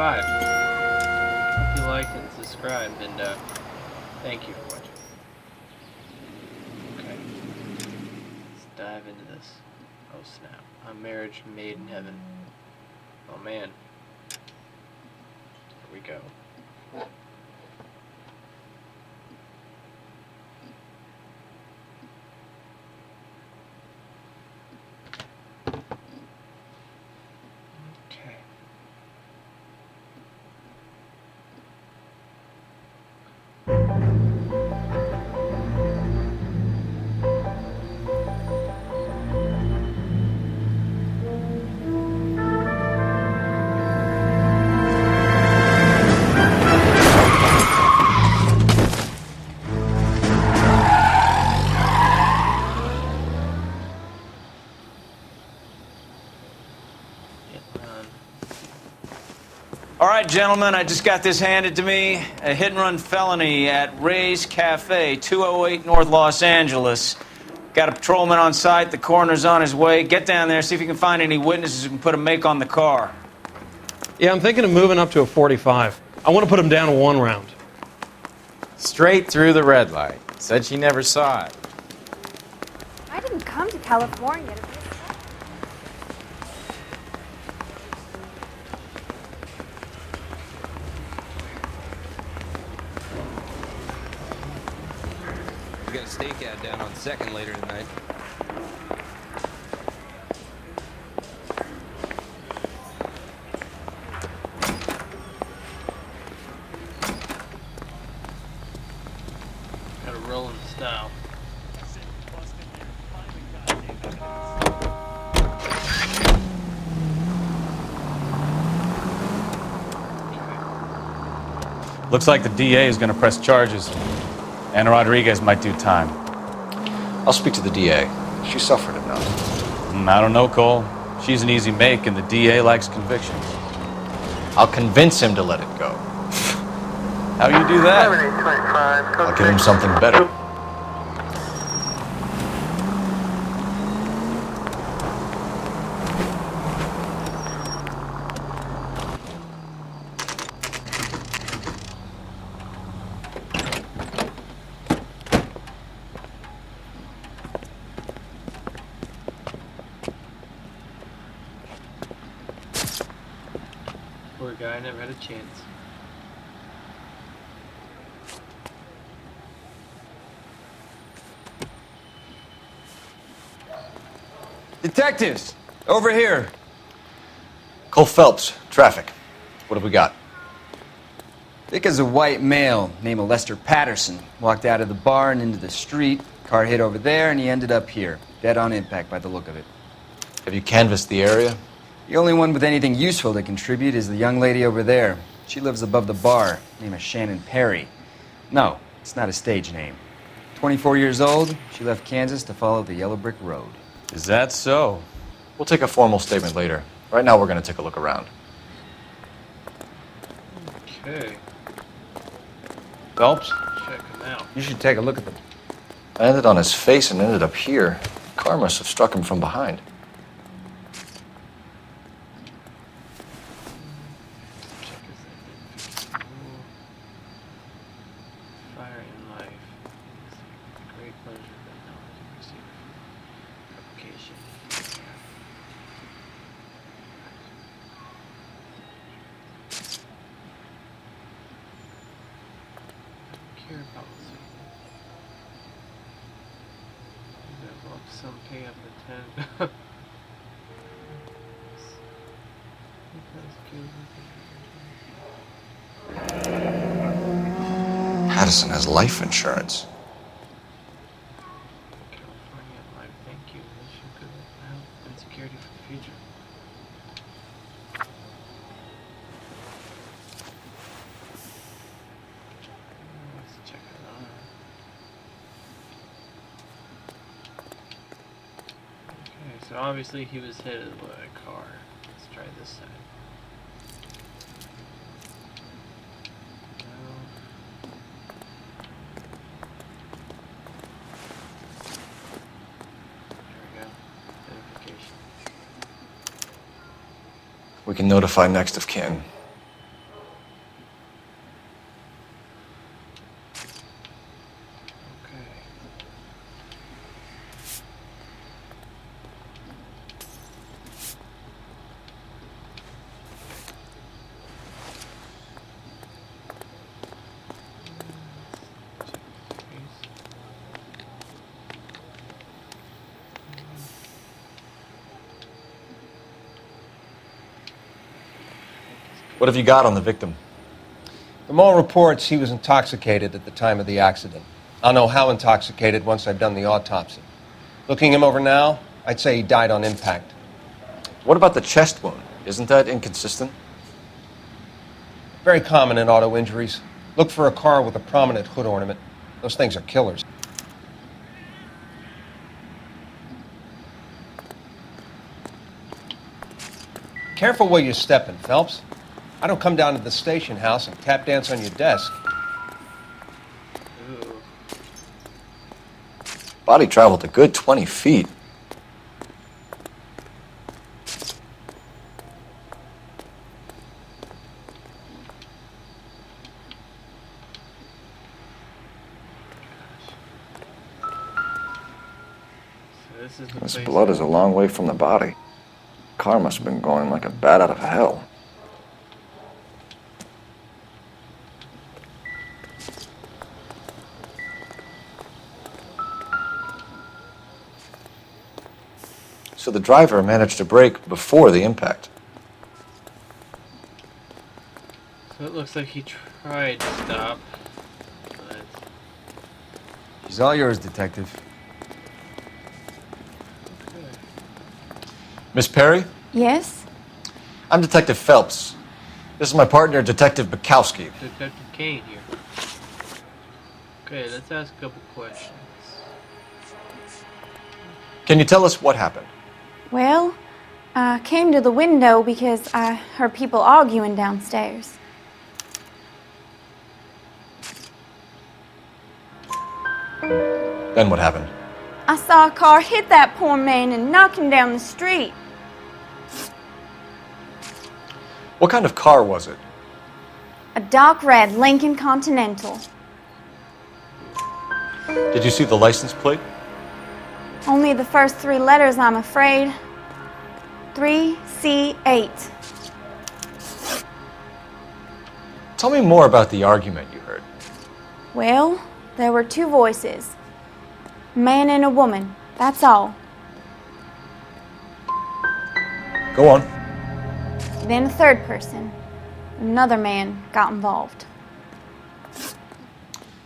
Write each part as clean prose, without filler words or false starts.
45. Hope you liked and subscribed, and thank you for watching. Okay, let's dive into this. Oh snap! A marriage made in heaven. Oh man. Here we go. Okay. All right, gentlemen, I just got this handed to me. A hit-and-run felony at Ray's Cafe, 208 North Los Angeles. Got a patrolman on site. The coroner's on his way. Get down there, see if you can find any witnesses who can put a make on the car. Yeah, I'm thinking of moving up to a 45. I want to put him down to 1 round. Straight through the red light. Said she never saw it. I didn't come to California to be a We got a stakeout down on 2nd later tonight. Got a rolling style. Looks like the DA is going to press charges. Anna Rodriguez might do time. I'll speak to the DA. She suffered enough. I don't know, Cole. She's an easy make, and the DA likes convictions. I'll convince him to let it go. How you do that? I'll give him something better. Poor guy never had a chance. Detectives, over here. Cole Phelps, traffic. What have we got? Vic is a white male named Lester Patterson. Walked out of the bar and into the street. Car hit over there and he ended up here. Dead on impact by the look of it. Have you canvassed the area? The only one with anything useful to contribute is the young lady over there. She lives above the bar. Name is Shannon Perry. No, it's not a stage name. 24 years old, she left Kansas to follow the Yellow Brick Road. Is that so? We'll take a formal statement later. Right now, we're going to take a look around. Okay, Phelps? check him out. You should take a look at them. I landed on his face and ended up here. The car must have struck him from behind. Check his identity. Fire in life. It is a great pleasure that knowledge and receive application. Care policy. Lump sum pay up to 10. Patterson has life insurance. California life, thank you. Wish you good health and security for the future. Let's check it out. Okay, so obviously he was hit by a car. Let's try this side. No. There we go. Identification. We can notify next of kin. What have you got on the victim? From all reports, he was intoxicated at the time of the accident. I'll know how intoxicated once I've done the autopsy. Looking him over now, I'd say he died on impact. What about the chest wound? Isn't that inconsistent? Very common in auto injuries. Look for a car with a prominent hood ornament. Those things are killers. Careful where you're stepping, Phelps. I don't come down to the station house and tap dance on your desk. Ooh. Body traveled a good 20 feet. So this is the This place blood is a long way from the body. Car must have been going like a bat out of hell. So the driver managed to brake before the impact. So it looks like he tried to stop, but She's all yours, Detective. okay. Miss Perry, Yes? I'm Detective Phelps. This is my partner, Detective Bukowski. Detective Kane here. Okay, let's ask a couple questions. Can you tell us what happened? Well, I came to the window because I heard people arguing downstairs. Then what happened? I saw a car hit that poor man and knock him down the street. What kind of car was it? A dark red Lincoln Continental. Did you see the license plate? Only the first three letters, I'm afraid. 3C8. Tell me more about the argument you heard. Well, there were two voices. A man and a woman, that's all. Go on. Then a third person. Another man got involved.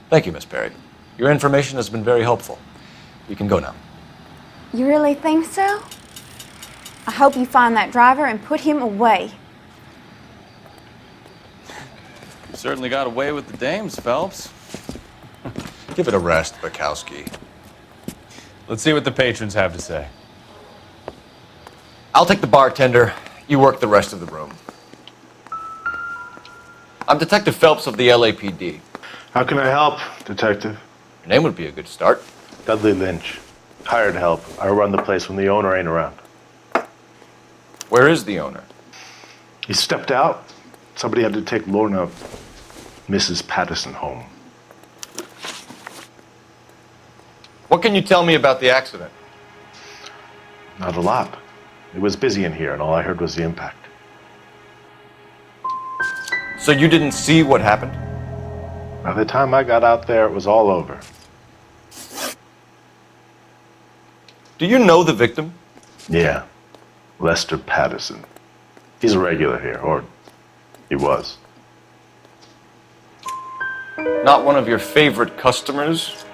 Thank you, Miss Perry. Your information has been very helpful. You can go now. You really think so? I hope you find that driver and put him away. You certainly got away with the dames, Phelps. Give it a rest, Bukowski. Let's see what the patrons have to say. I'll take the bartender. You work the rest of the room. I'm Detective Phelps of the LAPD. How can I help, Detective? Your name would be a good start. Dudley Lynch. Hired help. I run the place when the owner ain't around. Where is the owner? He stepped out. Somebody had to take Lorna, Mrs. Patterson, home. What can you tell me about the accident? Not a lot. It was busy in here, and all I heard was the impact. So you didn't see what happened? By the time I got out there, it was all over. Do you know the victim? Yeah. Lester Patterson. He's a regular here, or he was. Not one of your favorite customers?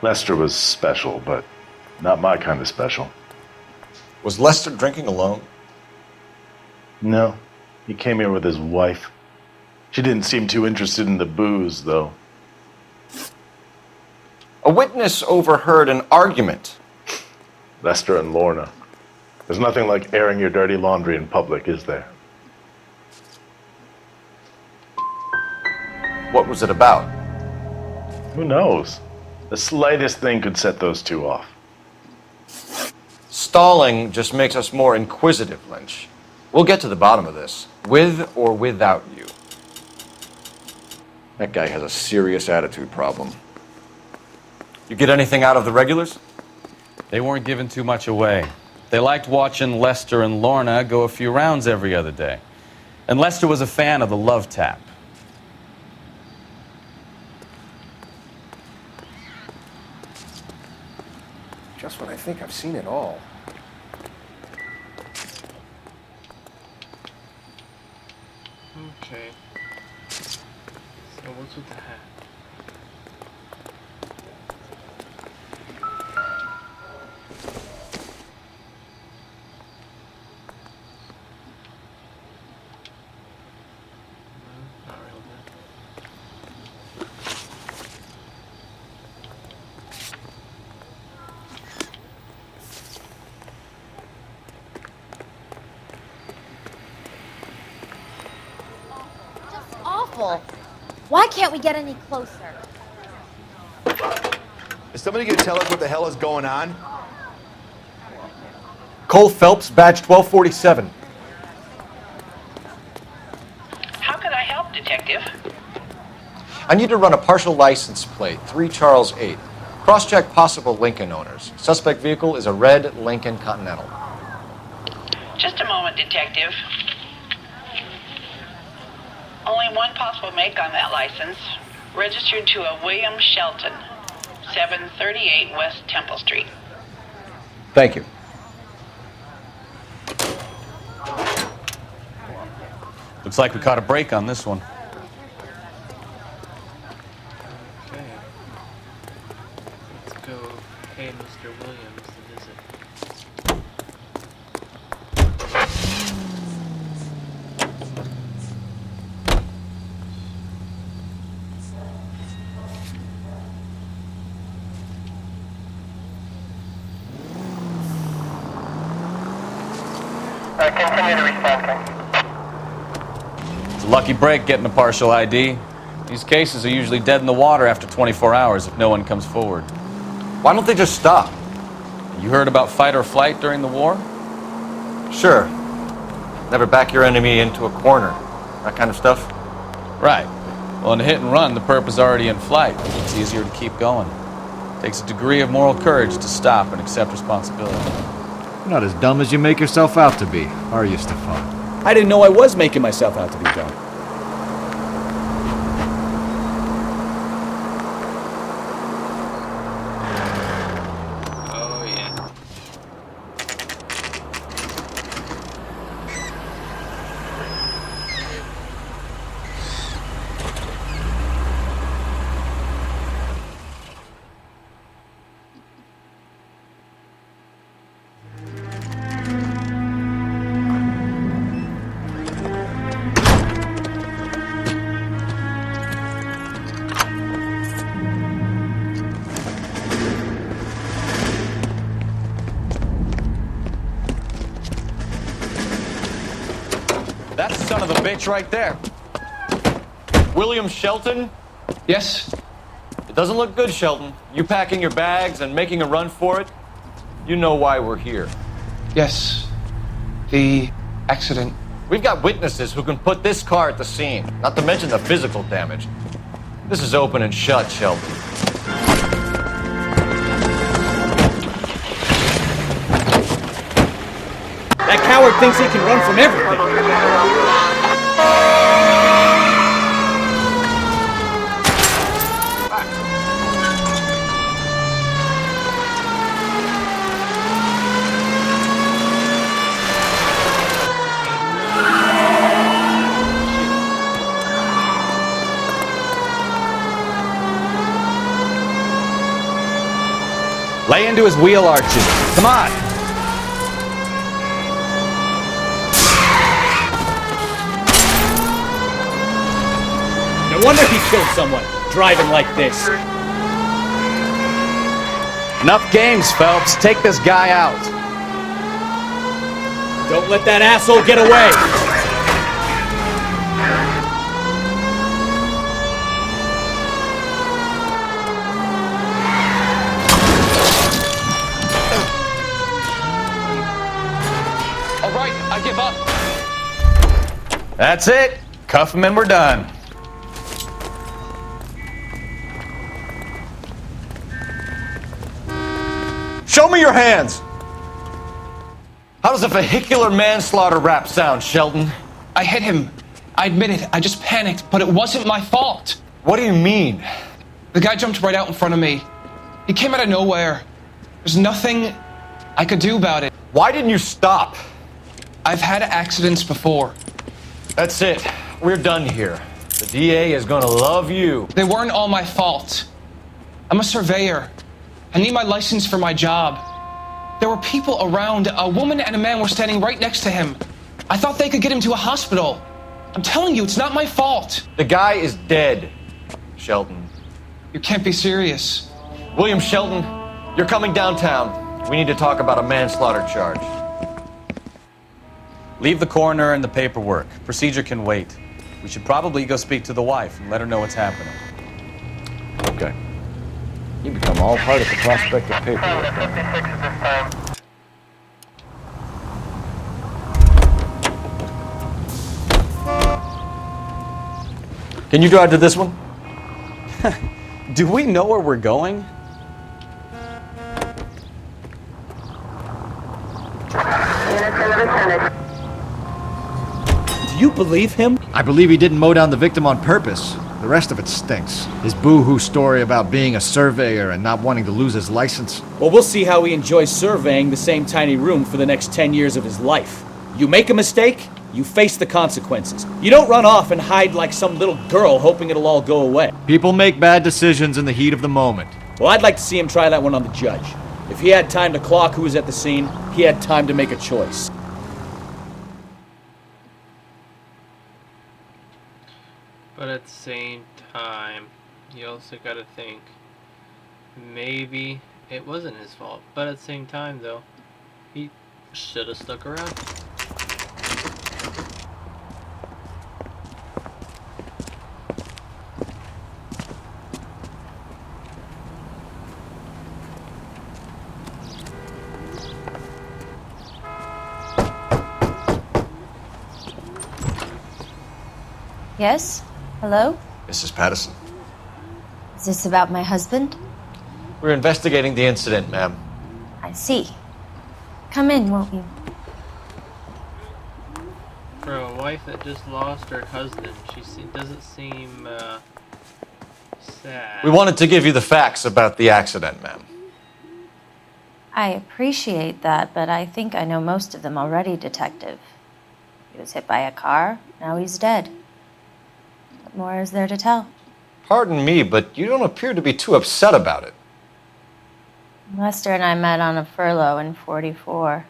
Lester was special, but not my kind of special. Was Lester drinking alone? No. He came here with his wife. She didn't seem too interested in the booze, though. A witness overheard an argument. Lester and Lorna. There's nothing like airing your dirty laundry in public, is there? What was it about? Who knows? The slightest thing could set those two off. Stalling just makes us more inquisitive, Lynch. We'll get to the bottom of this, with or without you. That guy has a serious attitude problem. You get anything out of the regulars? They weren't giving too much away. They liked watching Lester and Lorna go a few rounds every other day. And Lester was a fan of the love tap. Just when I think I've seen it all. Okay. So what's with the hat? No, not relevant. Awful. Why can't we get any closer? Is somebody gonna tell us what the hell is going on? Cole Phelps, badge 1247. How can I help, Detective? I need to run a partial license plate, 3 Charles 8. Cross-check possible Lincoln owners. Suspect vehicle is a red Lincoln Continental. Just a moment, Detective. Only one possible make on that license. Registered to a William Shelton, 738 West Temple Street. Thank you. Looks like we caught a break on this one. Okay. Let's go pay Mr. Williams a visit. Continue to respond. It's a lucky break getting a partial ID. These cases are usually dead in the water after 24 hours if no one comes forward. Why don't they just stop? You heard about fight or flight during the war? Sure. Never back your enemy into a corner. That kind of stuff. Right. Well, in a hit and run, the perp is already in flight. It's easier to keep going. Takes a degree of moral courage to stop and accept responsibility. You're not as dumb as you make yourself out to be, are you, Stefan? I didn't know I was making myself out to be dumb. Oh yeah. That's the son of a bitch right there. William Shelton? Yes? It doesn't look good, Shelton. You packing your bags and making a run for it? You know why we're here. Yes. The accident. We've got witnesses who can put this car at the scene, not to mention the physical damage. This is open and shut, Shelton. That coward thinks he can run from everything. Lay into his wheel arches. Come on. No wonder he killed someone, driving like this. Enough games, Phelps. Take this guy out. Don't let that asshole get away. All right, I give up. That's it. Cuff him and we're done. Show me your hands! How does a vehicular manslaughter rap sound, Shelton? I hit him. I admit it. I just panicked, but it wasn't my fault. What do you mean? The guy jumped right out in front of me. He came out of nowhere. There's nothing I could do about it. Why didn't you stop? I've had accidents before. That's it. We're done here. The DA is gonna love you. They weren't all my fault. I'm a surveyor. I need my license for my job. There were people around. A woman and a man were standing right next to him. I thought they could get him to a hospital. I'm telling you, it's not my fault. The guy is dead, Shelton. You can't be serious. William Shelton, you're coming downtown. We need to talk about a manslaughter charge. Leave the coroner and the paperwork. Procedure can wait. We should probably go speak to the wife and let her know what's happening. Okay. You become all part of the prospect of paperwork, don't you? Can you drive to this one? Do we know where we're going? Do you believe him? I believe he didn't mow down the victim on purpose. The rest of it stinks. His boo-hoo story about being a surveyor and not wanting to lose his license. Well, we'll see how he enjoys surveying the same tiny room for the next 10 years of his life. You make a mistake, you face the consequences. You don't run off and hide like some little girl hoping it'll all go away. People make bad decisions in the heat of the moment. Well, I'd like to see him try that one on the judge. If he had time to clock who was at the scene, he had time to make a choice. But at the same time, you also gotta think, maybe it wasn't his fault. But at the same time, though, he should have stuck around. Yes? Hello? Mrs. Patterson. Is this about my husband? We're investigating the incident, ma'am. I see. Come in, won't you? For a wife that just lost her husband, doesn't seem sad. We wanted to give you the facts about the accident, ma'am. I appreciate that, but I think I know most of them already, Detective. He was hit by a car, now he's dead. What more is there to tell? Pardon me, but you don't appear to be too upset about it. Lester and I met on a furlough in '44.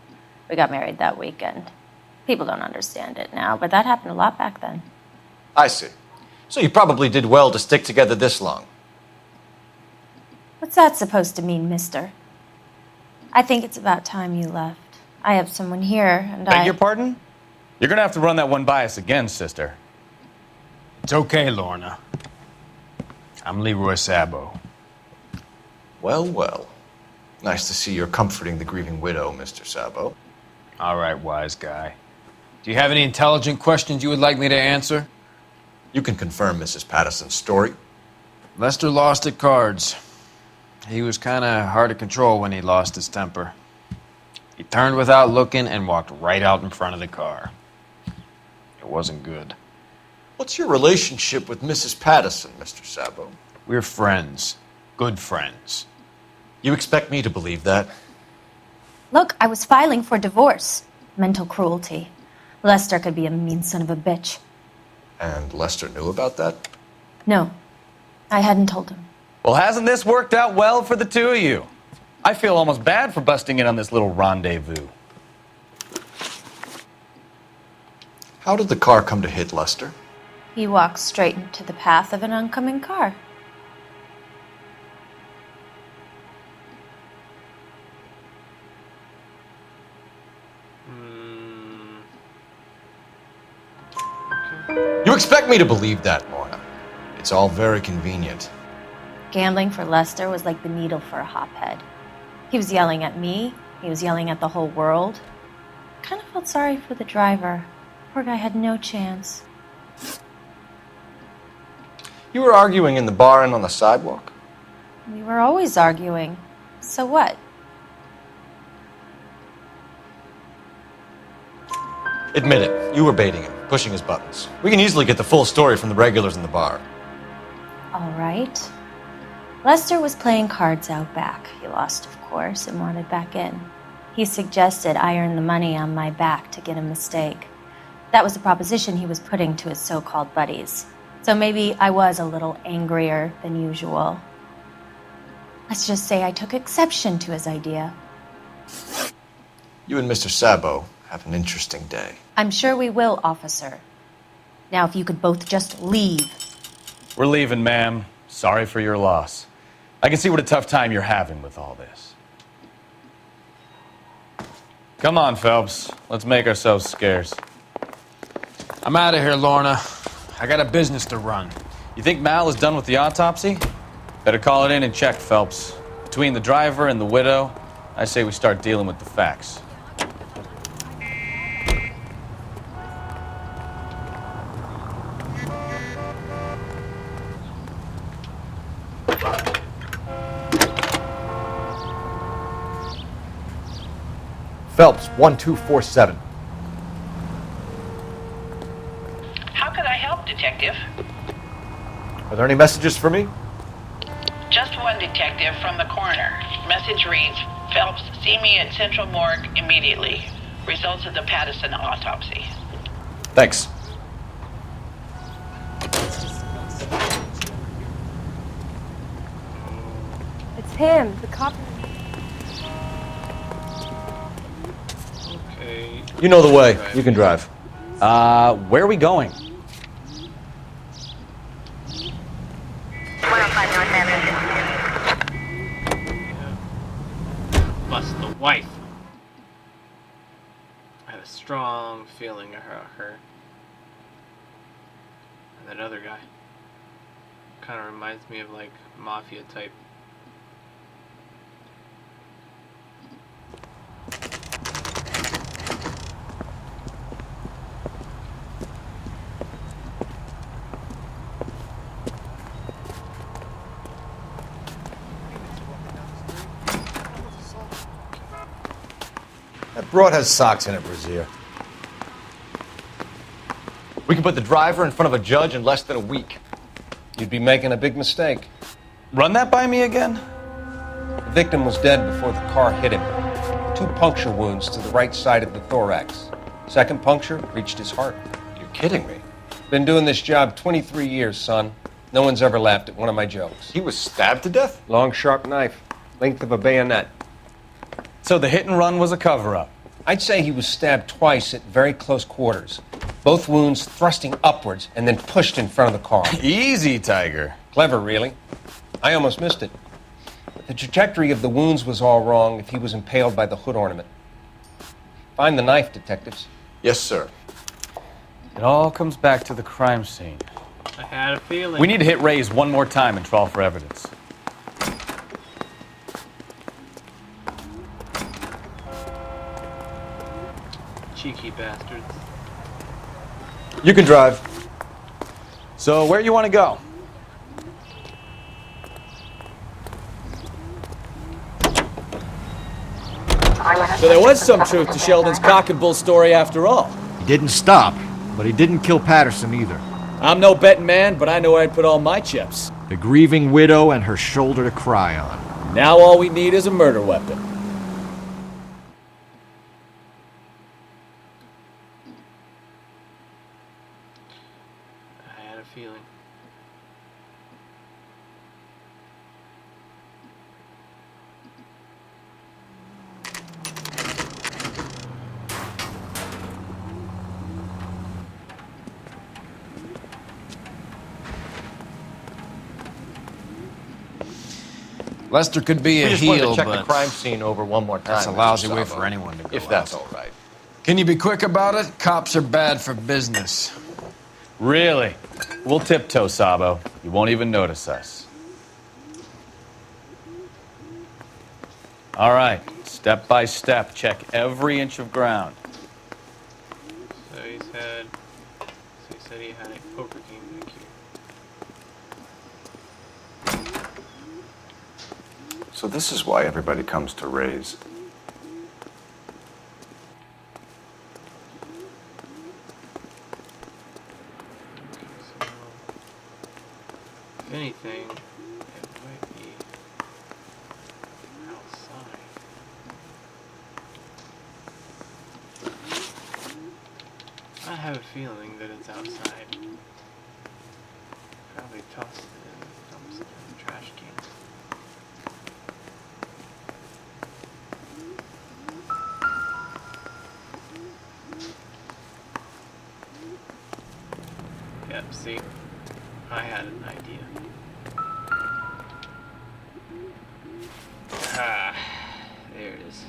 We got married that weekend. People don't understand it now, but that happened a lot back then. I see. So you probably did well to stick together this long. What's that supposed to mean, mister? I think it's about time you left. I have someone here, and Beg your pardon? You're gonna have to run that one by us again, sister. It's okay, Lorna. I'm Leroy Sabo. Well, well. Nice to see you're comforting the grieving widow, Mr. Sabo. All right, wise guy. Do you have any intelligent questions you would like me to answer? You can confirm Mrs. Patterson's story. Lester lost at cards. He was kind of hard to control when he lost his temper. He turned without looking and walked right out in front of the car. It wasn't good. What's your relationship with Mrs. Patterson, Mr. Sabo? We're friends. Good friends. You expect me to believe that? Look, I was filing for divorce. Mental cruelty. Lester could be a mean son of a bitch. And Lester knew about that? No, I hadn't told him. Well, hasn't this worked out well for the two of you? I feel almost bad for busting in on this little rendezvous. How did the car come to hit Lester? He walked straight into the path of an oncoming car. You expect me to believe that, Lorna. It's all very convenient. Gambling for Lester was like the needle for a hophead. He was yelling at me. He was yelling at the whole world. I kind of felt sorry for the driver. Poor guy had no chance. You were arguing in the bar and on the sidewalk? We were always arguing. So what? Admit it, you were baiting him, pushing his buttons. We can easily get the full story from the regulars in the bar. All right. Lester was playing cards out back. He lost, of course, and wanted back in. He suggested I earn the money on my back to get a mistake. That was the proposition he was putting to his so-called buddies. So maybe I was a little angrier than usual. Let's just say I took exception to his idea. You and Mr. Sabo have an interesting day. I'm sure we will, officer. Now, if you could both just leave. We're leaving, ma'am. Sorry for your loss. I can see what a tough time you're having with all this. Come on, Phelps. Let's make ourselves scarce. I'm out of here, Lorna. I got a business to run. You think Mal is done with the autopsy? Better call it in and check, Phelps. Between the driver and the widow, I say we start dealing with the facts. Phelps, 1247. How could I help, Detective? Are there any messages for me? Just one, Detective, from the coroner. Message reads, Phelps, see me at Central Morgue immediately. Results of the Patterson autopsy. Thanks. It's him, the cop. Okay. You know the way. You can drive. Where are we going? Bust the wife. I had a strong feeling about her. And that other guy. Kind of reminds me of like mafia type. That broad has socks in it, Brazier. We can put the driver in front of a judge in less than a week. You'd be making a big mistake. Run that by me again? The victim was dead before the car hit him. 2 puncture wounds to the right side of the thorax. Second puncture reached his heart. You're kidding me. Been doing this job 23 years, son. No one's ever laughed at one of my jokes. He was stabbed to death? Long, sharp knife. Length of a bayonet. So the hit and run was a cover-up? I'd say he was stabbed twice at very close quarters. Both wounds thrusting upwards and then pushed in front of the car. Easy, Tiger. Clever, really. I almost missed it. The trajectory of the wounds was all wrong if he was impaled by the hood ornament. Find the knife, detectives. Yes, sir. It all comes back to the crime scene. I had a feeling. We need to hit Ray's one more time and trawl for evidence. Cheeky bastards. You can drive. So where you want to go? So there was some truth to Sheldon's cock and bull story after all. He didn't stop, but he didn't kill Patterson either. I'm no betting man, but I know where I'd put all my chips. The grieving widow and her shoulder to cry on. Now all we need is a murder weapon. I had a feeling. Lester could be a We just wanted heel, to check but the crime scene over one more time. that's a Mr. lousy way Sabo. for anyone to go If that's out. all right. Can you be quick about it? Cops are bad for business. Really? We'll tiptoe, Sabo. You won't even notice us. All right, step by step, check every inch of ground. So he said he had a poker game back here. So this is why everybody comes to Ray's. If anything, it might be outside. I have a feeling that it's outside. Probably tossed it in the dumpster, in the trash can. Yep, see? I had an idea. Ah, there it is.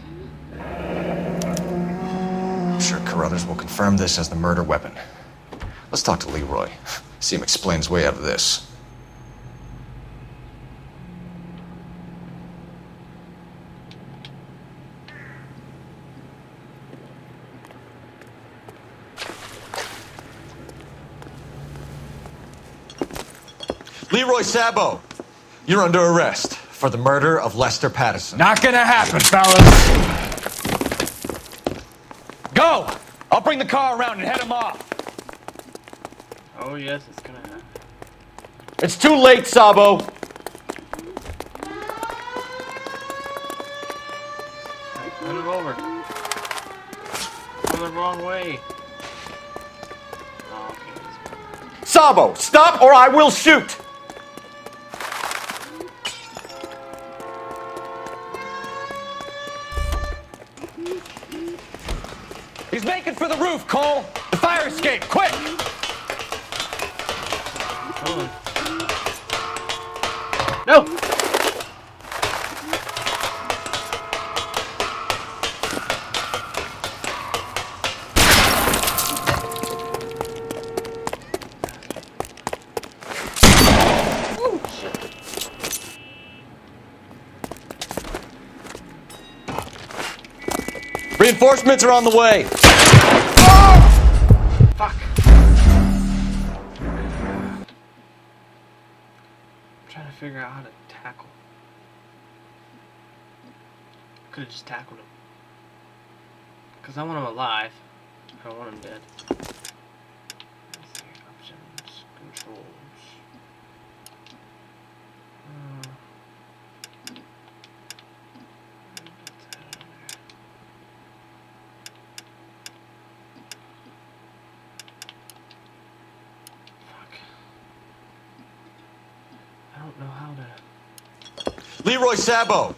I'm sure Carruthers will confirm this as the murder weapon. Let's talk to Leroy. See him explain his way out of this. Leroy Sabo, you're under arrest for the murder of Lester Patterson. Not gonna happen, fellas. Go! I'll bring the car around and head him off. Oh yes, it's gonna happen. It's too late, Sabo. Run him over. Going the wrong way. Oh, okay. Sabo, stop or I will shoot. He's making for the roof, Cole. The fire escape, quick! No! Reinforcements are on the way. Fuck. I'm trying to figure out how to tackle. Could have just tackled him. Because I want him alive. I don't want him dead. Let's see. Options. Controls. I don't know how to... Leroy Sabo,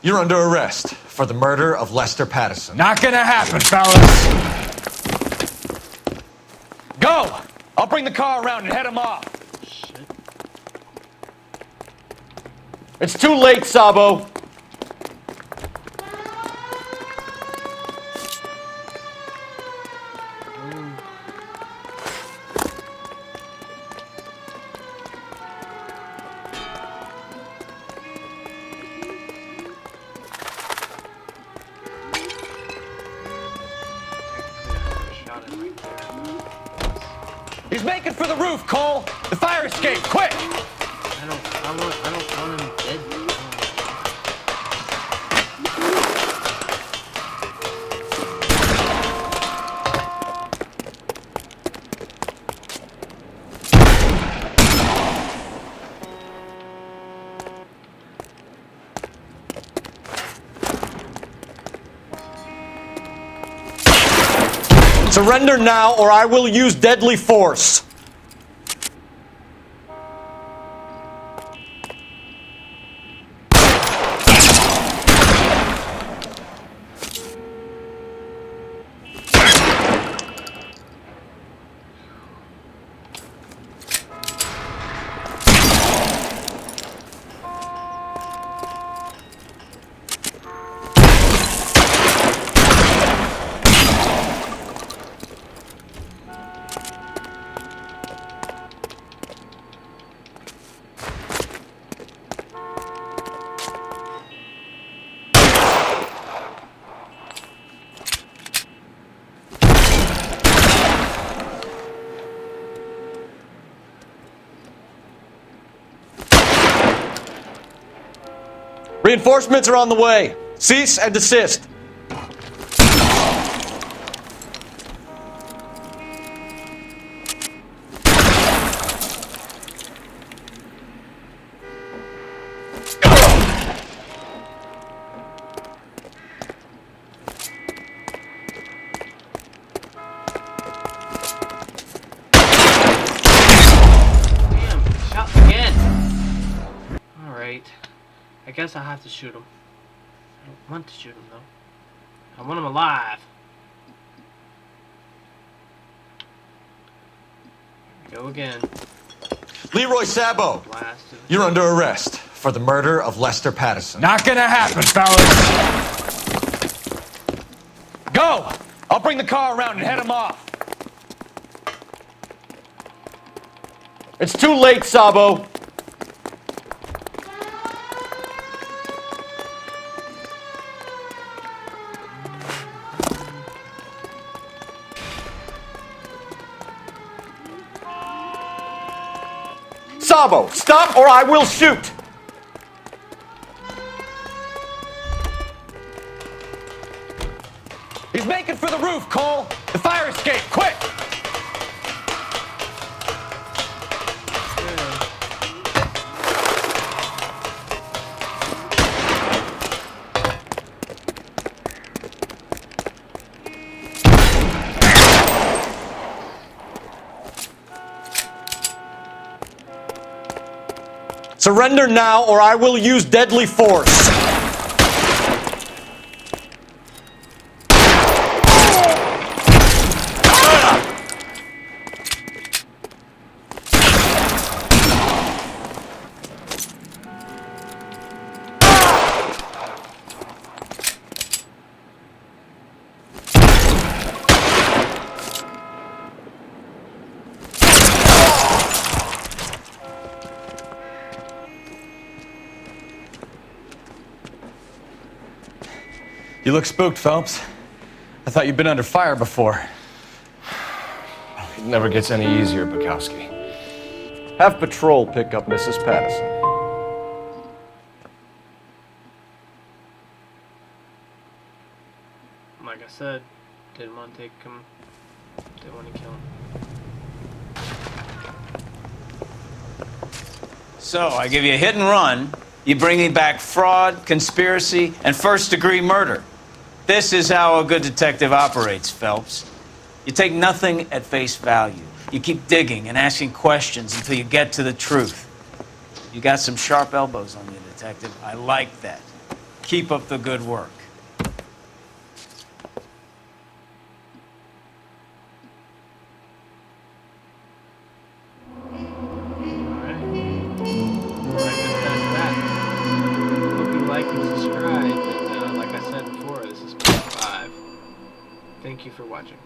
you're under arrest for the murder of Lester Patterson. Not gonna happen, fellas. Go! I'll bring the car around and head him off. Shit. It's too late, Sabo. He's making for the roof, Cole. The fire escape, quick! I don't want him dead. Surrender now, or I will use deadly force. Reinforcements are on the way. Cease and desist. guess I have to shoot him. I don't want to shoot him though. I want him alive. Here we go again. Leroy Sabo, Blasted. you're under arrest for the murder of Lester Patterson. Not gonna happen, fellas. Go! I'll bring the car around and head him off. It's too late, Sabo. Sabo, stop or I will shoot! He's making for the roof, Cole. The fire escape, quick! Surrender now or I will use deadly force. You look spooked, Phelps. I thought you'd been under fire before. It never gets any easier, Bukowski. Have patrol pick up Mrs. Patterson. Like I said, didn't want to take him. Didn't want to kill him. So, I give you a hit and run. You bring me back fraud, conspiracy, and first-degree murder. This is how a good detective operates, Phelps. You take nothing at face value. You keep digging and asking questions until you get to the truth. You got some sharp elbows on you, detective. I like that. Keep up the good work. Thank you for watching.